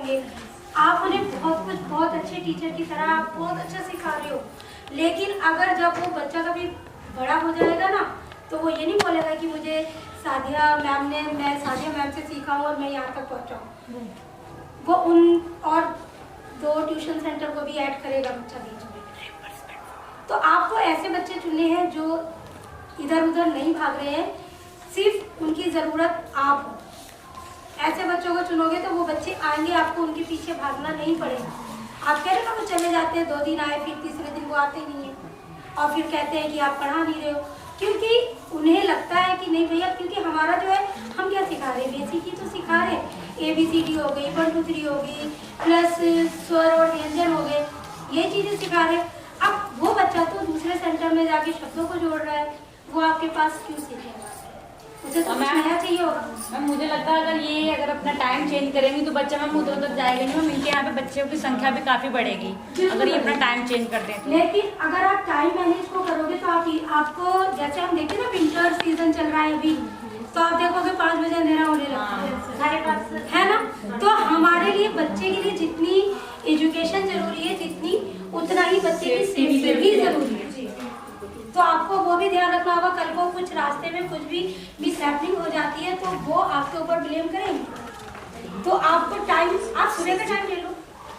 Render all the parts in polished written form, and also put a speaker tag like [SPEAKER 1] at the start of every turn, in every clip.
[SPEAKER 1] होंगे, आप उन्हें बहुत अच्छे टीचर की तरह आप बहुत अच्छा सिखा रहे हो, लेकिन अगर जब वो बच्चा कभी बड़ा हो जाएगा ना, तो वो ये नहीं बोलेगा कि मैं सादिया मैम से सीखा हूँ और मैं यहाँ तक पहुँचा हूँ। वो उन और 2 ट्यूशन सेंटर को भी ऐड करेगा बच्चा बीच में। तो आपको ऐसे बच्चे चुनने हैं जो इधर उधर नहीं भाग रहे हैं, सिर्फ उनकी ज़रूरत आप हो। ऐसे बच्चों को चुनोगे तो वो बच्चे आएंगे, आपको उनके पीछे भागना नहीं पड़ेगा। आप कह रहे हो ना, वो चले जाते हैं, 2 दिन आए, फिर तीसरे दिन वो आते ही नहीं है, और फिर कहते हैं कि आप पढ़ा नहीं रहे हो, क्योंकि उन्हें लगता है कि नहीं भैया, क्योंकि हमारा जो है, हम क्या सिखा रहे हैं, बेसिक तो सिखा रहे हैं, ABCD हो गई, 1 2 3 हो गई, प्लस स्वर और व्यंजन हो गए, ये चीज़ें सिखा रहे हैं। अब वो बच्चा तो दूसरे सेंटर में जाके शब्दों को जोड़ रहा है, वो आपके पास क्यों सीखेगा? उसे तो नया चाहिए होगा।
[SPEAKER 2] मैम मुझे लगता है अगर अपना टाइम चेंज करेंगी तो बच्चा मैम उधर उधर जाएगा नहीं, मैम इनके यहाँ पे बच्चों की संख्या भी काफ़ी बढ़ेगी अगर ये अपना टाइम चेंज कर दें।
[SPEAKER 1] लेकिन अगर आप टाइम मैनेज को करोगे तो आपको, जैसे हम देखें ना, विंटर सीजन चल रहा है अभी, तो आप देखोगे 5 बजे अंधेरा होने लगता है, 5:30 है ना। तो हमारे लिए, बच्चे के लिए जितनी एजुकेशन जरूरी है, जितनी उतना ही बच्चे की सेफ्टी भी जरूरी है। तो आपको वो भी ध्यान रखना होगा, कल को कुछ रास्ते में कुछ भी मिसहैपनिंग हो जाती है तो वो आपके ऊपर ब्लेम करेंगे। तो आपको टाइम, आप सुबह का टाइम ले लो,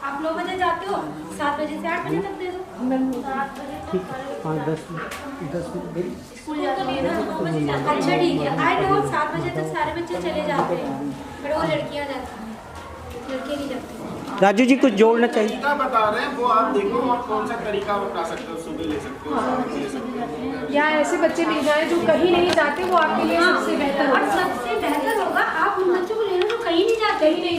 [SPEAKER 1] आप 9 बजे जाते हो, 7 बजे से 8 बजे तक दे दो। 7 बजे तक
[SPEAKER 3] 5-10
[SPEAKER 1] स्कूल जाते हैं ना। अच्छा ठीक है, आई नो 7 बजे तक सारे बच्चे चले जाते हैं, पर वो लड़कियां जाती हैं, लड़के नहीं जाते।
[SPEAKER 3] राजू जी कुछ जोड़ना चाहिए।
[SPEAKER 4] तरीका बता रहे हैं वो आप देखो, और कौन सा तरीका अपना सकते हो, सुबह ले सकते हो, शाम को ले सकते हो,
[SPEAKER 5] या ऐसे बच्चे भी जाए जो कहीं नहीं जाते, वो आपके लिए सबसे बेहतर
[SPEAKER 1] और
[SPEAKER 5] होगा।
[SPEAKER 1] सबसे बेहतर होगा आप उन बच्चों को ले लो जो कहीं नहीं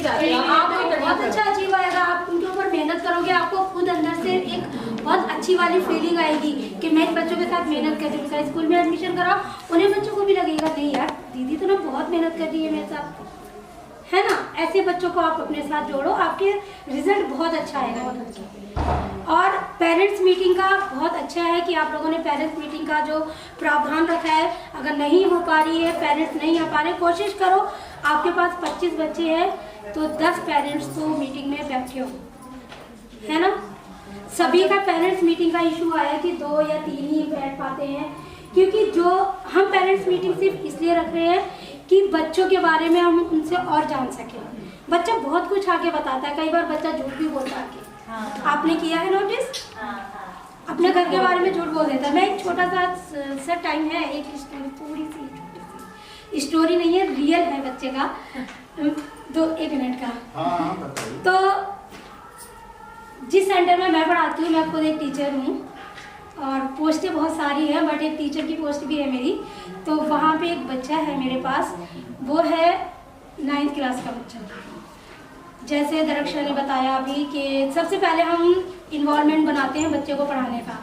[SPEAKER 1] जाते, आपको बहुत अच्छा अचीव आएगा। आप उनके ऊपर मेहनत करोगे, आपको खुद अंदर से एक बहुत अच्छी वाली फीलिंग आएगी कि मैं इन बच्चों के साथ मेहनत कर रही हूँ। स्कूल में एडमिशन कराओ, उन्हें बच्चों को भी लगेगा नहीं यार, दीदी तो ना बहुत मेहनत कर रही है मेरे साथ, है ना। ऐसे बच्चों को आप अपने साथ जोड़ो, आपके रिजल्ट बहुत अच्छा आएगा। और पेरेंट्स मीटिंग का बहुत अच्छा है कि आप लोगों ने पेरेंट्स मीटिंग का जो प्रावधान रखा है, अगर नहीं हो पा रही है, पेरेंट्स नहीं आ पा रहे, कोशिश करो, आपके पास 25 बच्चे हैं तो 10 पेरेंट्स तो मीटिंग में बैठे हो, है ना। सभी का पेरेंट्स मीटिंग का इशू आया कि 2 या 3 ही बैठ पाते हैं, क्योंकि जो हम पेरेंट्स मीटिंग सिर्फ इसलिए रख रहे हैं कि बच्चों के बारे में हम उनसे और जान सकें। बच्चा बहुत कुछ आके बताता है, कई बार बच्चा झूठ भी बोलता है। आपने किया है नोटिस? अपने घर के बारे में झूठ बोल देता है। मैं एक छोटा सा टाइम है, एक स्टोरी, पूरी सी छोटी सी स्टोरी नहीं है, रियल है बच्चे का, 1 मिनट का। तो जिस सेंटर में मैं पढ़ाती हूँ, मैं खुद एक टीचर हूँ और पोस्टें बहुत सारी हैं, बट एक टीचर की पोस्ट भी है मेरी। तो वहाँ पे एक बच्चा है मेरे पास, वो है 9th क्लास का बच्चा। जैसे दरक्षा ने बताया अभी कि सबसे पहले हम इन्वॉल्वमेंट बनाते हैं बच्चे को पढ़ाने का,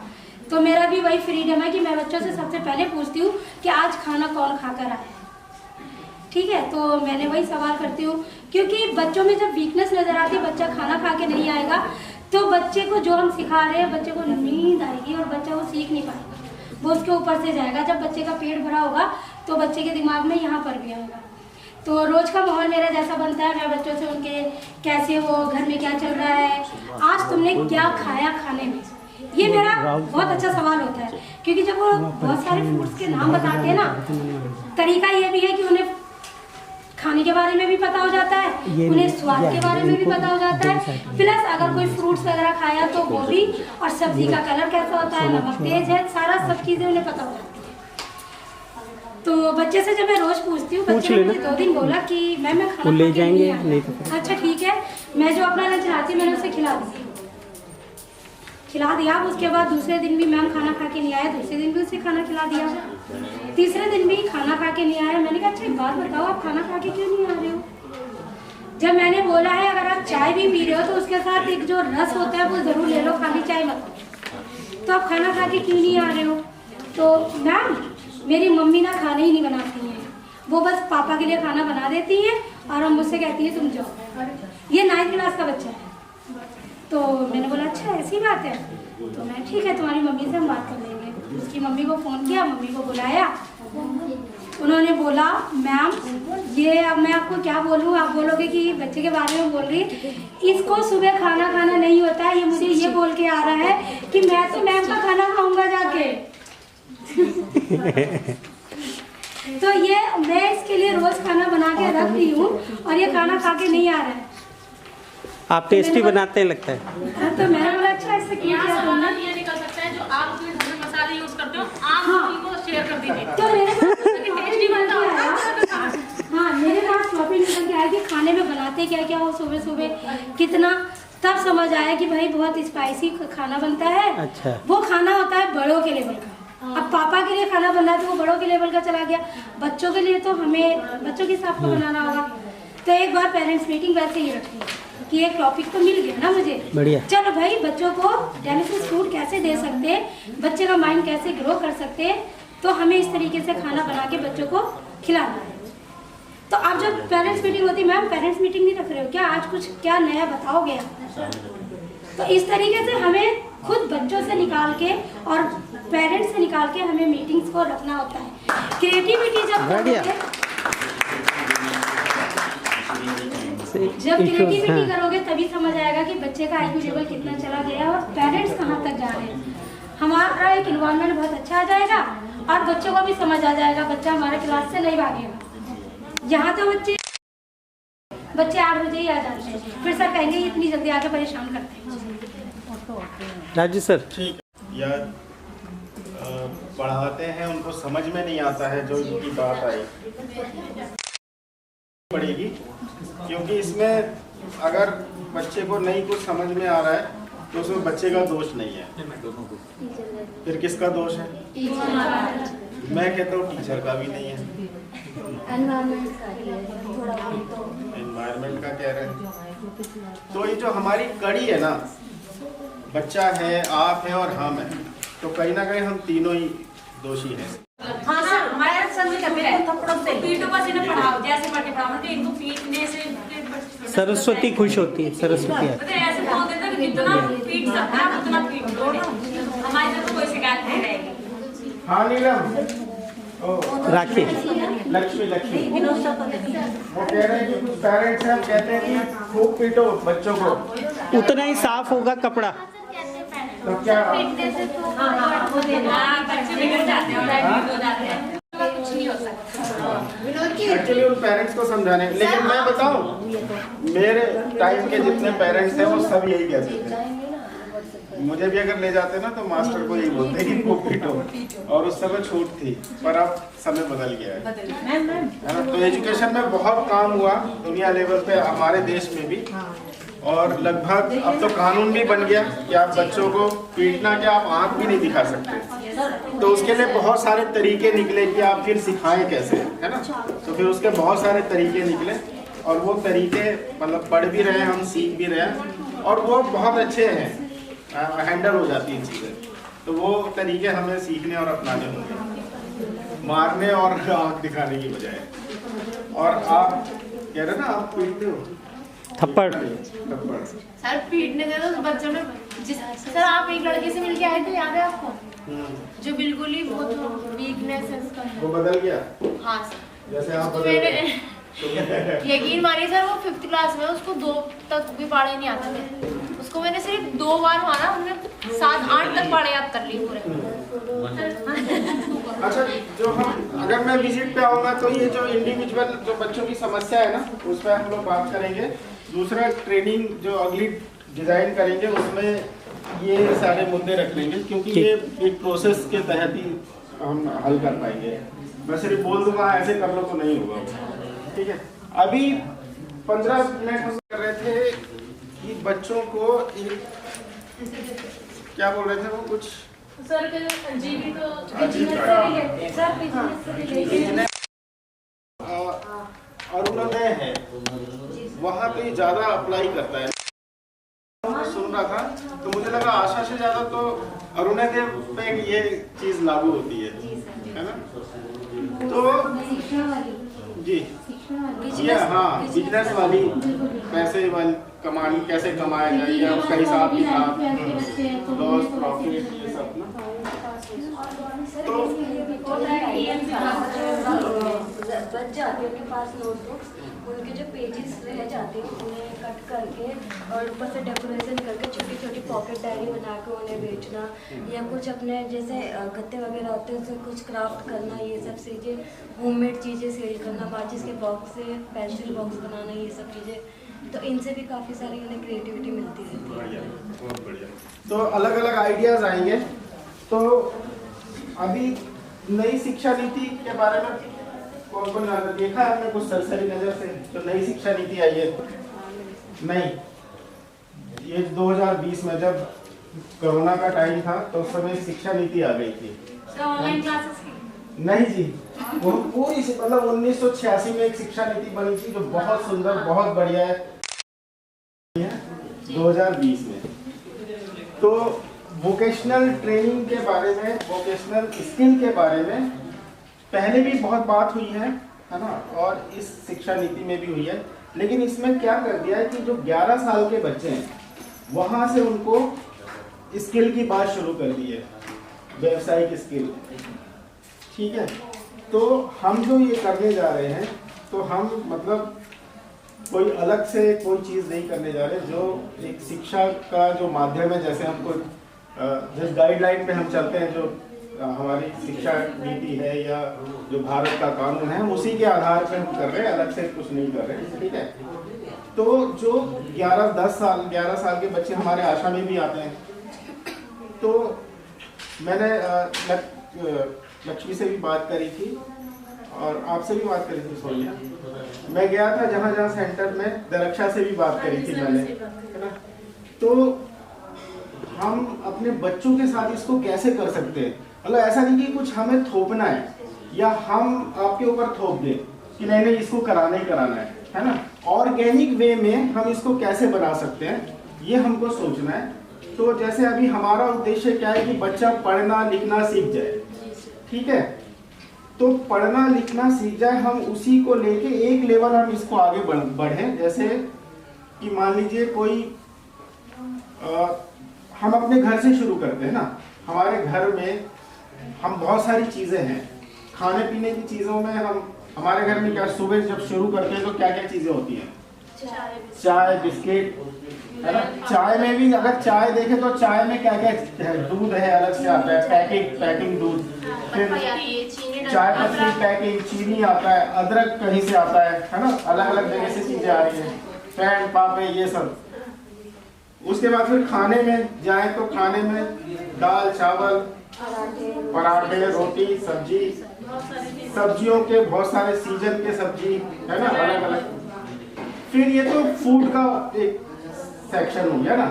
[SPEAKER 1] तो मेरा भी वही फ्रीडम है कि मैं बच्चों से सबसे पहले पूछती हूँ कि आज खाना कौन खाकर आया है, ठीक है। तो मैंने वही सवाल करती हूँ, क्योंकि बच्चों में जब वीकनेस नज़र आती है, बच्चा खाना खा के नहीं आएगा, तो बच्चे को जो हम सिखा रहे हैं, बच्चे को नींद आएगी और बच्चा वो सीख नहीं पाएगा, वो उसके ऊपर से जाएगा। जब बच्चे का पेट भरा होगा तो बच्चे के दिमाग में यहाँ पर भी आएगा। तो रोज़ का माहौल मेरा जैसा बनता है, मैं बच्चों से उनके कैसे वो घर में क्या चल रहा है, आज तुमने क्या खाया खाने में, ये मेरा बहुत अच्छा सवाल होता है। क्योंकि जब वो बहुत सारे फूड्स के नाम बताते हैं ना, तरीका ये भी है कि उन्हें खाने के बारे में भी पता हो जाता है, उन्हें स्वाद के बारे में भी पता हो जाता है, प्लस अगर कोई फ्रूट्स वगैरह खाया तो वो भी, और सब्जी का कलर कैसा होता है, नमक तेज है, सारा सब चीज़ें उन्हें पता हो जाती है। तो बच्चे से जब मैं रोज पूछती हूँ, बच्चे ने मुझे 2 दिन बोला कि मैम मैं खाना
[SPEAKER 3] ले जाएंगे
[SPEAKER 1] नहीं तो अच्छा ठीक है, मैं जो अपना लंच लाती मैंने उसे खिला दिया। उसके बाद दूसरे दिन भी मैम खाना खा के नहीं आया, दूसरे दिन भी उसे खाना खिला दिया, तीसरे दिन भी खाना खा के नहीं आया। मैंने कहा अच्छा एक बात बताओ, आप खाना खा के क्यों नहीं आ रहे हो? जब मैंने बोला है अगर आप चाय भी पी रहे हो तो उसके साथ एक जो रस होता है वो ज़रूर ले लो, खाली चाय मत, तो आप खाना खा के क्यों नहीं आ रहे हो? तो मैम मेरी मम्मी ना खाना ही नहीं बनाती हैं, वो बस पापा के लिए खाना बना देती हैं और हम मुझसे कहती हैं तुम जाओ। ये 9th क्लास का बच्चा है। तो मैंने बोला अच्छा ऐसी बात है, तो मैं ठीक है तुम्हारी मम्मी से हम बात कर लेंगे। उसकी मम्मी को फ़ोन किया, मम्मी को बुलाया, उन्होंने बोला मैम ये अब मैं आपको क्या बोलूँ, आप बोलोगे कि बच्चे के बारे में बोल रही, इसको सुबह खाना खाना नहीं होता है, ये मुझे ये बोल के आ रहा है कि मैं तो मैम का खाना खाऊंगा जाके। तो ये मैं इसके लिए रोज खाना बना के रख रही हूँ और ये खाना खा के नहीं आ रहा है।
[SPEAKER 3] आप टेस्टी बनाते हैं लगता है।
[SPEAKER 1] तो मैंने बोला अच्छा इससे क्यों किया तुमने?
[SPEAKER 2] ये निकल सकता है जो आप अपने घर में मसाले यूज करते हो, आप उनको शेयर कर दीजिए।
[SPEAKER 1] तो मेरे पास टेस्टी बन के आया। हाँ मेरे पास शॉपिंग निकल के आया कि खाने में बनाते क्या क्या हो सुबह सुबह कितना, तब समझ आया कि भाई बहुत स्पाइसी खाना बनता है।
[SPEAKER 3] अच्छा।
[SPEAKER 1] वो खाना होता है बड़ों के लेवल का। अब पापा के लिए खाना बन रहा है तो वो बड़ों के लेवल का चला गया, बच्चों के लिए तो हमें बच्चों के हिसाब का बनाना होगा। तो एक बार पेरेंट्स मीटिंग वैसे ही रखी कि एक टॉपिक तो मिल गया ना मुझे,
[SPEAKER 3] बढ़िया।
[SPEAKER 1] चलो भाई बच्चों को डेलिशियस फूड कैसे दे सकते हैं, बच्चे का माइंड कैसे ग्रो कर सकते हैं, तो हमें इस तरीके से खाना बना के बच्चों को खिलाना है। तो आप जब पेरेंट्स मीटिंग होती है, मैम पेरेंट्स मीटिंग नहीं रख रहे हो क्या, आज कुछ क्या नया बताओगे आप? तो इस तरीके से हमें खुद बच्चों से निकाल के और पेरेंट्स से निकाल के हमें मीटिंग्स को रखना होता है। क्रिएटिविटी जब क्रिएटिविटी करोगे तभी समझ आएगा कि बच्चे का आईक्यू लेवल कितना चला गया और पेरेंट्स कहाँ तक जा रहे हैं। हमारा एक इन्वायरमेंट बहुत अच्छा आ जाएगा और बच्चों को भी समझ आ जाएगा, बच्चा हमारे क्लास से नहीं भागेगा। यहाँ तो बच्चे 8 बजे ही आ जाते हैं, फिर सर कहेंगे इतनी जल्दी आके परेशान करते हैं।
[SPEAKER 3] राजू सर
[SPEAKER 4] ठीक या पढ़ाते हैं उनको समझ में नहीं आता है जो इनकी बात आई पड़ेगी, क्योंकि इसमें अगर बच्चे को नहीं कुछ समझ में आ रहा है तो उसमें बच्चे का दोष नहीं है, फिर किसका दोष है? मैं कहता हूँ टीचर का भी नहीं है, एनवायरनमेंट का कह रहे हैं। तो ये जो हमारी कड़ी है ना, बच्चा है, आप है और हम है, तो कहीं ना कहीं हम तीनों ही दोषी हैं।
[SPEAKER 2] हाँ सर, हमारे सर में कभी थप्पड़ों से पीटो बस इन्हें पढ़ाओ, जैसे मर्जी पढ़ाओ, तो इनको पीटने से
[SPEAKER 3] सरस्वती खुश होती है, सरस्वती
[SPEAKER 2] पता है ऐसे बोल देते हैं कि जितना पीट सकते हैं उतना पीट दो, हमारी तरफ कोई शिकायत नहीं रहेगी।
[SPEAKER 4] हाँ नीलम,
[SPEAKER 3] राखी
[SPEAKER 4] लक्ष्मी वो कह रहे हैं कि कुछ पेरेंट्स हैं, हम कहते हैं कि खूब पीटो बच्चों को,
[SPEAKER 3] उतना ही साफ होगा कपड़ा।
[SPEAKER 4] तो क्या
[SPEAKER 2] बच्चे बिगड़ जाते हैं और डायबिटीज हो जाते हैं, कुछ नहीं हो सकता।
[SPEAKER 4] एक्चुअली उन पेरेंट्स को समझाने, लेकिन मैं बताऊं मेरे टाइम के जितने पेरेंट्स थे वो सब यही कहते थे। मुझे भी अगर ले जाते ना तो मास्टर को यही बोलते कि खूब पीटो, और उस समय छूट थी, पर अब समय बदल गया है ना। तो एजुकेशन में बहुत काम हुआ दुनिया लेवल पे, हमारे देश में भी, और लगभग अब तो कानून भी बन गया कि आप बच्चों को पीटना क्या, आप आंख भी नहीं दिखा सकते। तो उसके लिए बहुत सारे तरीके निकले कि आप फिर सिखाएं कैसे, है ना। तो फिर उसके बहुत सारे तरीके निकले और वो तरीके मतलब पढ़ भी रहे हैं, हम सीख भी रहे हैं, और वो बहुत अच्छे हैं, हैंडल हो जाती हैं चीज़ें। तो वो तरीके हमें सीखने और अपनाने होंगे, मारने और आंख दिखाने की बजाय। और आप कह रहे ना आप पीटते हो,
[SPEAKER 3] थप्पड़
[SPEAKER 5] सर पीटने दे दो बच्चों ने। सर आप एक लड़के से मिलके आए थे, याद है आपको, जो बिल्कुल ही बहुत वीकनेस है उसका।
[SPEAKER 4] वो बदल गया।
[SPEAKER 5] हाँ सर,
[SPEAKER 4] जैसे आप
[SPEAKER 5] मैंने यकीन मानिए सर, वो 5th क्लास में, उसको 2 तक भी पढ़े नहीं आते थे, उसको मैंने सिर्फ 2 बार मारा, हमने 7-8 तक पढ़े याद कर ली पूरे।
[SPEAKER 4] अच्छा, जो हम अगर मैं विजिट पे आऊँगा तो ये जो इंडिविजुअल जो बच्चों की समस्या है ना, उस पर हम लोग बात करेंगे। दूसरा ट्रेनिंग जो अगली डिज़ाइन करेंगे उसमें ये सारे मुद्दे रख लेंगे, क्योंकि ये एक प्रोसेस के तहत ही हम हल कर पाएंगे। मैं सिर्फ बोल दूंगा ऐसे कर लो तो नहीं होगा, ठीक है। अभी 15 मिनट हम कर रहे थे कि बच्चों को एक क्या बोल रहे थे वो कुछ
[SPEAKER 5] सर जीवित
[SPEAKER 4] अरुणोदय है, वहाँ पे ज़्यादा अप्लाई करता है। सुन रहा था तो मुझे लगा आशा से ज़्यादा तो अरुणोदय पे ये चीज़ लागू होती है ना। तो जी ये हाँ, बिजनेस वाली, पैसे वाली कमानी कैसे कमाया जाए या उसका हिसाब किताब, लॉस प्रॉफिट, ये सब ना। तो
[SPEAKER 6] बच जाते हैं उनके पास नोटबुक्स, उनके जो पेजेस रह जाते हैं उन्हें कट करके और ऊपर से डेकोरेशन करके छोटी छोटी पॉकेट डायरी बना के उन्हें बेचना, या कुछ अपने जैसे गत्ते वगैरह होते हैं उससे कुछ क्राफ्ट करना, ये सब चीज़ें होममेड चीज़ें सेल करना, माचिस के बॉक्स से पेंसिल बॉक्स बनाना, ये सब चीज़ें, तो इनसे भी काफ़ी सारी उन्हें क्रिएटिविटी मिलती रहती है।
[SPEAKER 4] बढ़िया, बहुत बढ़िया। तो अलग अलग आइडियाज आएंगे। तो अभी नई शिक्षा नीति के बारे में कौन कौन जानता, देखा है हमने कुछ सरसरी नजर से जो नई शिक्षा नीति आई है? नहीं, ये 2020 में जब कोरोना का टाइम था तो उस समय शिक्षा नीति आ गई थी।
[SPEAKER 5] ऑनलाइन क्लासेस की
[SPEAKER 4] नहीं जी, वो पूरी मतलब 1986 में एक शिक्षा नीति बनी थी जो बहुत सुंदर, बहुत बढ़िया है 2020 में। तो वोकेशनल ट्रेनिंग के बारे में, वोकेशनल स्किल के बारे में पहले भी बहुत बात हुई है ना, और इस शिक्षा नीति में भी हुई है। लेकिन इसमें क्या कर दिया है कि जो 11 साल के बच्चे हैं वहाँ से उनको स्किल की बात शुरू कर दी है, व्यावसायिक स्किल। ठीक है, तो हम जो ये करने जा रहे हैं, तो हम मतलब कोई अलग से कोई चीज़ नहीं करने जा रहे, जो एक शिक्षा का जो माध्यम है, जैसे हमको जिस गाइडलाइन पे हम चलते हैं, जो हमारी शिक्षा नीति है या जो भारत का कानून है, उसी के आधार पे हम कर रहे हैं, अलग से कुछ नहीं कर रहे हैं। ठीक है, तो जो 11 साल के बच्चे हमारे आशा में भी आते हैं, तो मैंने लक्ष्मी से भी बात करी थी और आपसे भी बात करी थी सोनिया। मैं गया था जहाँ सेंटर में, दरक्षा से भी बात करी थी मैंने, है ना। तो हम अपने बच्चों के साथ इसको कैसे कर सकते हैं, मतलब ऐसा नहीं कि कुछ हमें थोपना है या हम आपके ऊपर थोप दें कि नहीं नहीं इसको कराना ही कराना है ना। ऑर्गेनिक वे में हम इसको कैसे बना सकते हैं, ये हमको सोचना है। तो जैसे अभी हमारा उद्देश्य क्या है कि बच्चा पढ़ना लिखना सीख जाए। ठीक है, तो पढ़ना लिखना सीख जाए, हम उसी को लेके एक लेवल हम इसको आगे बढ़े। जैसे कि मान लीजिए कोई हम अपने घर से शुरू करते हैं ना। हमारे घर में हम बहुत सारी चीजें हैं, खाने पीने की चीजों में हमारे घर में क्या, सुबह जब शुरू करते हैं तो क्या क्या चीजें होती हैं? चाय, बिस्किट, है ना। चाय में भी अगर चाय देखें तो चाय में क्या क्या है, दूध है अलग से आता है, पैकिंग दूध, फिर चाय पत्ती पैकिंग, चीनी आता है, अदरक कहीं से आता है ना, अलग अलग जगह से चीजें आ रही हैं, पैन पापे ये सब। उसके बाद फिर खाने में जाए तो खाने में दाल चावल, पराठे, रोटी, सब्जी, सब्जियों के बहुत सारे सीजन के सब्जी, है ना, अलग अलग। फिर ये तो फूड का एक सेक्शन हो गया ना।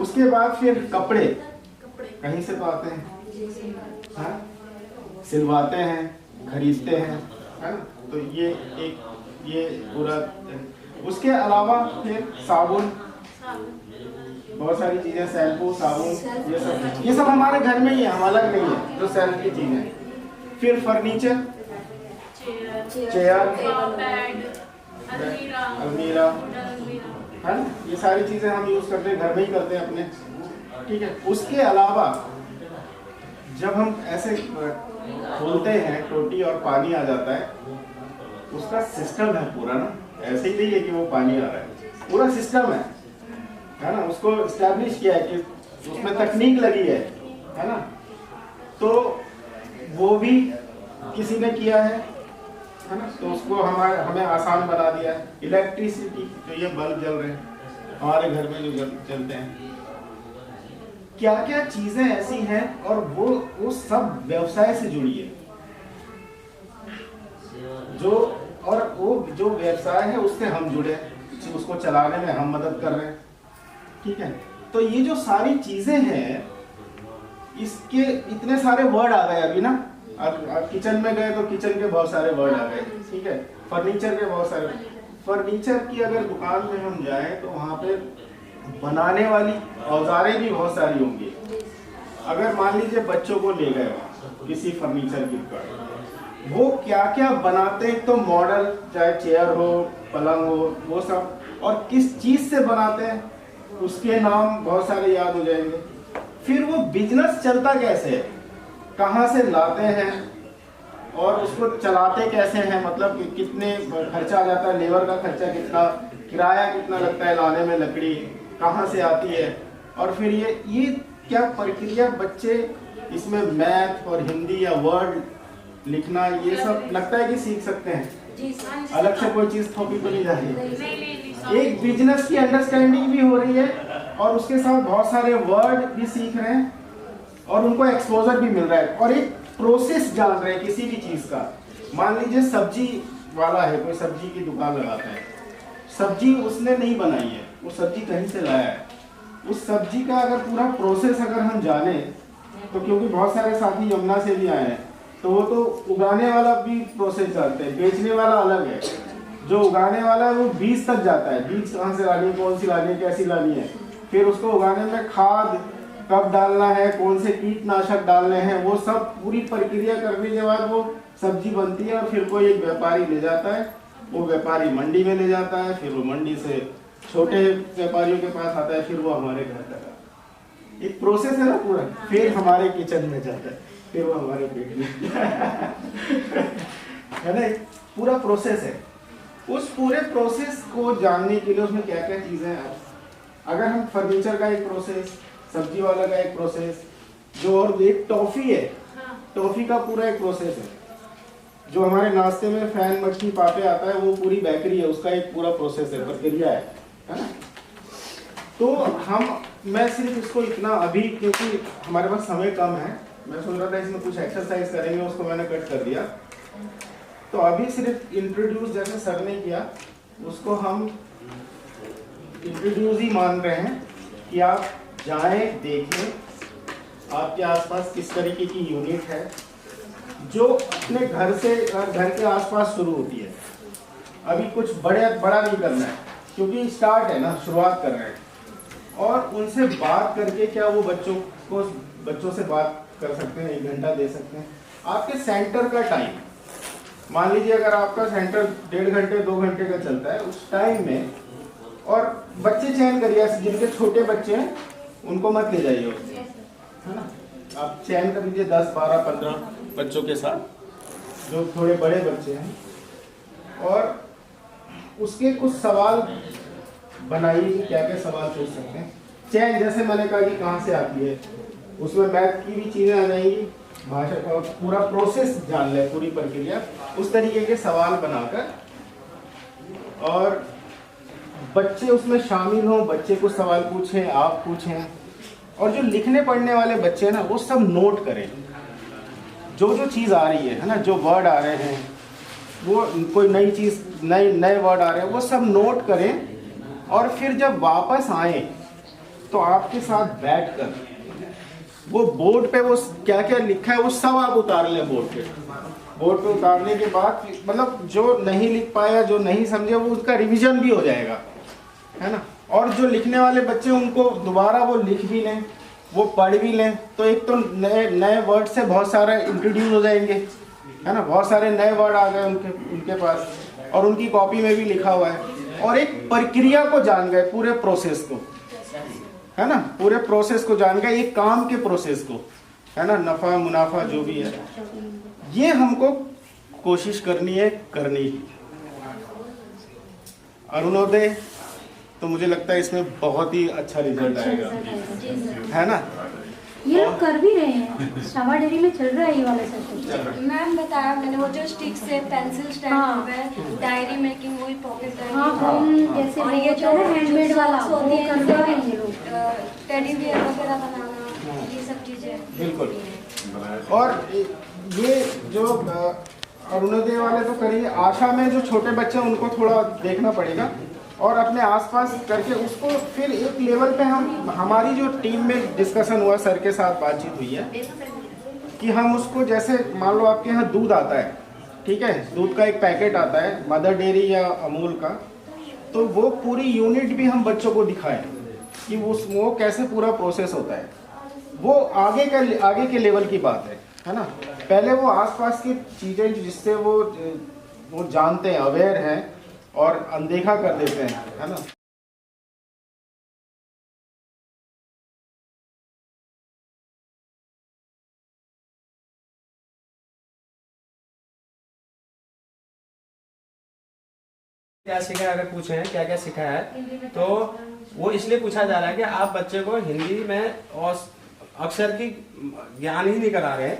[SPEAKER 4] उसके बाद फिर कपड़े कहीं से तो आते हैं, हाँ? सिलवाते हैं, खरीदते हैं, है ना। तो ये पूरा। उसके अलावा फिर साबुन, बहुत सारी चीजें, शैम्पू, साबुन, ये सब हमारे घर में ही है, हम अलग नहीं है, जो सेल्फ की चीजें। फिर फर्नीचर, चेयर, अलमीरा, है ना, ये सारी चीजें हम यूज करते हैं, घर में ही करते हैं अपने। ठीक है, उसके अलावा जब हम ऐसे खोलते हैं टोटी और पानी आ जाता है, उसका सिस्टम है पूरा ना, ऐसे ही नहीं है कि वो पानी आ रहा है, पूरा सिस्टम है ना। उसको एस्टैब्लिश किया है कि उसमें तकनीक लगी है ना। तो वो भी किसी ने किया है ना, तो उसको हमें आसान बना दिया है। इलेक्ट्रिसिटी, तो ये बल्ब जल रहे हैं हमारे घर में जो चलते हैं, क्या क्या चीजें ऐसी हैं, और वो सब व्यवसाय से जुड़ी है। वो जो व्यवसाय है उससे हम जुड़े, उसको चलाने में हम मदद कर रहे हैं। ठीक है, तो ये जो सारी चीजें हैं, इसके इतने सारे वर्ड आ गए अभी ना। अब किचन में गए तो किचन के बहुत सारे वर्ड आ गए। ठीक है, फर्नीचर के बहुत सारे, फर्नीचर की अगर दुकान में हम जाएं तो वहाँ पे बनाने वाली औजारें भी बहुत सारी होंगी। अगर मान लीजिए बच्चों को ले गए किसी फर्नीचर की दुकान, वो क्या क्या बनाते हैं, तो मॉडल, चाहे चेयर हो, पलंग हो, वो सब, और किस चीज से बनाते हैं उसके नाम बहुत सारे याद हो जाएंगे। फिर वो बिजनेस चलता कैसे है, कहाँ से लाते हैं और उसको चलाते कैसे हैं, मतलब कि कितने खर्चा आ जाता है, लेबर का खर्चा कितना, किराया कितना लगता है लाने में, लकड़ी कहाँ से आती है, और फिर ये क्या प्रक्रिया बच्चे इसमें मैथ और हिंदी या वर्ड लिखना ये सब लगता है कि सीख सकते हैं, अलग से कोई चीज़ थोपी तो नहीं जा रही है। एक बिजनेस की अंडरस्टैंडिंग भी हो रही है और उसके साथ बहुत सारे वर्ड भी सीख रहे हैं और उनको एक्सपोजर भी मिल रहा है और एक प्रोसेस जान रहे हैं किसी भी चीज़ का। मान लीजिए सब्जी वाला है, कोई सब्जी की दुकान लगाता है, सब्जी उसने नहीं बनाई है, वो सब्जी कहीं से लाया है, उस सब्जी का अगर पूरा प्रोसेस अगर हम जाने तो, क्योंकि बहुत सारे साथी यमुना से भी आए हैं, तो वो तो उगाने वाला भी प्रोसेस जानते हैं, बेचने वाला अलग है। जो उगाने वाला है वो बीज तक जाता है, बीज कहाँ से लानी है, कौन सी लानी है, कैसी लानी है, फिर उसको उगाने में खाद कब डालना है, कौन से कीटनाशक डालने हैं, वो सब पूरी प्रक्रिया करने के बाद वो सब्जी बनती है और फिर कोई एक व्यापारी ले जाता है, वो व्यापारी मंडी में ले जाता है, फिर वो मंडी से छोटे व्यापारियों के पास आता है, फिर वो हमारे घर तक आता है। एक प्रोसेस है ना पूरा, फिर हमारे किचन में जाता है, फिर वो हमारे पेट में है ना, एक पूरा प्रोसेस है। उस पूरे प्रोसेस को जानने के लिए उसमें क्या क्या चीजें हैं, अगर हम फर्नीचर का एक प्रोसेस, सब्जी वाला का एक प्रोसेस, जो और एक टॉफी है, टॉफी का पूरा एक प्रोसेस है, जो हमारे नाश्ते में फैन मक्खी पापे आता है वो पूरी बेकरी है, उसका एक पूरा प्रोसेस है, प्रक्रिया है ना। तो मैं सिर्फ इसको इतना अभी, क्योंकि हमारे पास समय कम है, मैं सोच रहा था इसमें कुछ एक्सरसाइज करेंगे, उसको मैंने कट कर दिया। तो अभी सिर्फ इंट्रोड्यूस जैसे सर ने किया, उसको हम इंट्रोड्यूस ही मान रहे हैं कि आप जाएं, देखें आपके आसपास किस तरीके की यूनिट है जो अपने घर से, घर के आसपास शुरू होती है। अभी कुछ बड़ा नहीं करना है, क्योंकि स्टार्ट है ना, शुरुआत कर रहे हैं, और उनसे बात करके क्या वो बच्चों से बात कर सकते हैं, 1 घंटा दे सकते हैं। आपके सेंटर का टाइम, मान लीजिए अगर आपका सेंटर 1.5 घंटे 2 घंटे का चलता है, उस टाइम में, और बच्चे चयन करिए, जिनके छोटे बच्चे हैं उनको मत ले जाइए, है ना, आप चयन कर लीजिए 10, 12, 15 बच्चों के साथ, जो थोड़े बड़े बच्चे हैं, और उसके कुछ सवाल बनाइए कि क्या क्या सवाल पूछ सकते हैं। चयन जैसे मैंने कहा कि कहाँ से आती है, उसमें मैथ की भी चीज़ें आ जाएंगी, भाषा का पूरा प्रोसेस जान ले, पूरी प्रक्रिया, उस तरीके के सवाल बनाकर, और बच्चे उसमें शामिल हों, बच्चे कुछ सवाल पूछें, आप पूछें, और जो लिखने पढ़ने वाले बच्चे हैं ना, वो सब नोट करें, जो चीज़ आ रही है ना, जो वर्ड आ रहे हैं, वो कोई नई चीज़, नए वर्ड आ रहे हैं, वो सब नोट करें, और फिर जब वापस आए तो आपके साथ बैठकर वो बोर्ड पे वो क्या क्या लिखा है वो सब आप उतार लें बोर्ड पे उतारने के बाद, मतलब जो नहीं लिख पाया, जो नहीं समझे, वो उसका रिवीजन भी हो जाएगा, है ना। और जो लिखने वाले बच्चे, उनको दोबारा वो लिख भी लें, वो पढ़ भी लें, तो एक तो नए वर्ड से बहुत सारे इंट्रोड्यूस हो जाएंगे, है ना, बहुत सारे नए वर्ड आ गए उनके पास, और उनकी कॉपी में भी लिखा हुआ है, और एक प्रक्रिया को जान गए, पूरे प्रोसेस को, है ना, पूरे प्रोसेस को जान गए, एक काम के प्रोसेस को, है ना, नफा मुनाफा जो भी है, ये हमको कोशिश करनी है, अरुणोदय, तो मुझे लगता है इसमें बहुत ही अच्छा रिजल्ट आएगा, है ना।
[SPEAKER 1] ये लोग कर भी रहे हैं, शावा डेयरी में चल रहा है ये वाला सेशन।
[SPEAKER 6] मैम बताया मैंने, वो जो स्टिक से पेंसिल स्टैंड
[SPEAKER 1] हाँ।
[SPEAKER 6] है, डायरी मेकिंग, वही पॉकेट डायरी,
[SPEAKER 1] हाँ, हम जैसे
[SPEAKER 6] और ये जो
[SPEAKER 1] हैंडमेड वाला वो
[SPEAKER 6] होती
[SPEAKER 1] कर
[SPEAKER 6] है,
[SPEAKER 1] रहे हैं ये लोग।
[SPEAKER 6] टेडी बियर वगैरह बनाना, ये सब चीजें
[SPEAKER 4] बिल्कुल। और ये जो अरुणोदय वाले तो करेंगे, आशा में जो छोटे बच्चे हैं उनको थोड़ा देखना पड़ेगा, और अपने आसपास करके उसको फिर एक लेवल पे हमारी जो टीम में डिस्कशन हुआ, सर के साथ बातचीत हुई है कि हम उसको, जैसे मान लो आपके यहाँ दूध आता है, ठीक है, दूध का एक पैकेट आता है मदर डेयरी या अमूल का, तो वो पूरी यूनिट भी हम बच्चों को दिखाएं कि वो कैसे पूरा प्रोसेस होता है। वो आगे के लेवल की बात है ना। पहले वो आसपास की चीज़ें जिससे वो जानते हैं, अवेयर हैं, और अनदेखा कर देते हैं, है ना।
[SPEAKER 7] क्या सीखा है, अगर पूछे हैं क्या क्या सीखा है तो वो इसलिए पूछा जा रहा है कि आप बच्चे को हिंदी में और अक्षर की ज्ञान ही नहीं करा रहे हैं,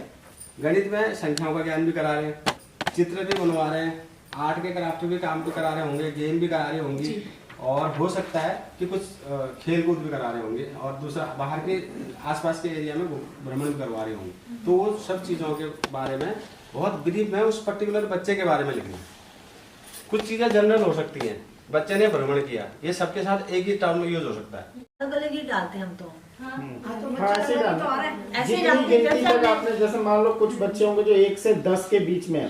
[SPEAKER 7] गणित में संख्याओं का ज्ञान भी करा रहे हैं, चित्र भी बनवा रहे हैं, आर्ट के क्राफ्ट के काम भी करा रहे होंगे, गेम भी करा रहे होंगे और हो सकता है कि कुछ खेल कूद भी करा रहे होंगे और दूसरा बाहर के आसपास के एरिया में भ्रमण भी करवा रहे होंगे। तो वो सब चीज़ों के बारे में बहुत ब्रीफ में उस पर्टिकुलर बच्चे के बारे में लिखना। कुछ चीज़ें जनरल हो सकती हैं, बच्चे ने भ्रमण किया, ये सबके साथ एक ही टर्म यूज हो सकता है।
[SPEAKER 8] अलग अलग ही डालते हैं हम तो।
[SPEAKER 4] हाँ, ऐसे जितनी गिनती तक आपने, जैसे मान लो कुछ बच्चे होंगे जो 1 से 10 के बीच में है,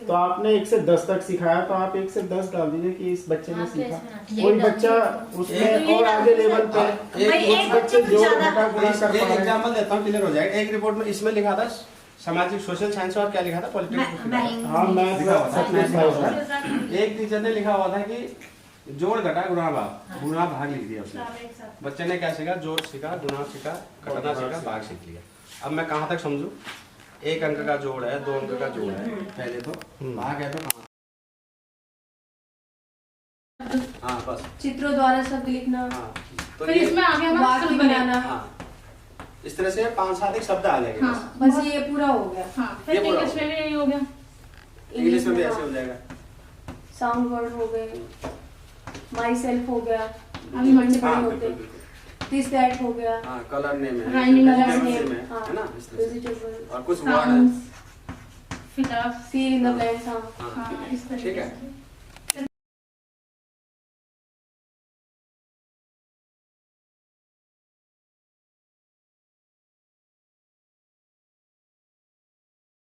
[SPEAKER 4] तो आपने 1 से 10 तक सिखाया तो आप 1 से 10 डाल दीजिए कि इस बच्चे ने सीखा। कोई बच्चा उसमें और आगे लेवल पे, कुछ बच्चे जो घटा गुणा कर पा रहे हैं।
[SPEAKER 7] एग्जाम्पल देता हूँ, क्लियर हो जाएगा। एक रिपोर्ट में इसमें लिखा था सामाजिक सोशल साइंस और क्या लिखा था, पॉलिटिक्स।
[SPEAKER 4] हाँ, मैथ
[SPEAKER 7] एक टीचर ने लिखा हुआ था कि जोड़ घटा गुणा भाग, गुणा भाग लिख दिया उसने। बच्चे ने क्या सीखा, जोड़ सीखा, गुणा सीखा, घटाना सीखा, भाग सीख लिया। अब मैं कहाँ तक समझूं, 1 अंक का जोड़ है, 2 अंक का जोड़ है, पहले तो भाग है तो कहाँ। हाँ बस
[SPEAKER 5] चित्रों द्वारा शब्द लिखना,
[SPEAKER 7] हाँ, तो
[SPEAKER 5] फिर इसमें आगे हमें
[SPEAKER 7] वाक्य
[SPEAKER 5] शब्द बनाना।
[SPEAKER 7] हाँ, इस तरह से 5-7 एक शब्द आ जाएंगे।
[SPEAKER 5] हाँ, बस ये पूरा हो गया। हाँ, फिर
[SPEAKER 7] ये पूरा
[SPEAKER 5] इंग्लिश में भी यही हो गया।
[SPEAKER 7] इंग्लिश में भी ऐसे हो जाएगा।
[SPEAKER 5] साउंड वर्ड हो गए, माई सेल्फ हो गया, अभी मन से बड़े
[SPEAKER 7] हाँ,
[SPEAKER 5] होते,
[SPEAKER 7] बिल्कुल, बिल्कुल।
[SPEAKER 5] दिस दैट हो गया,
[SPEAKER 7] हाँ, कलर नेम है,
[SPEAKER 5] राइमिंग
[SPEAKER 7] vegetable
[SPEAKER 5] नेम,
[SPEAKER 7] name है ना, इस तरह से।
[SPEAKER 5] वेजिटेबल,
[SPEAKER 7] और कुछ वर्ड है।
[SPEAKER 5] Seed in the plants. हाँ,
[SPEAKER 7] हाँ,
[SPEAKER 5] इस तरह
[SPEAKER 7] ठीक
[SPEAKER 5] से।
[SPEAKER 7] है।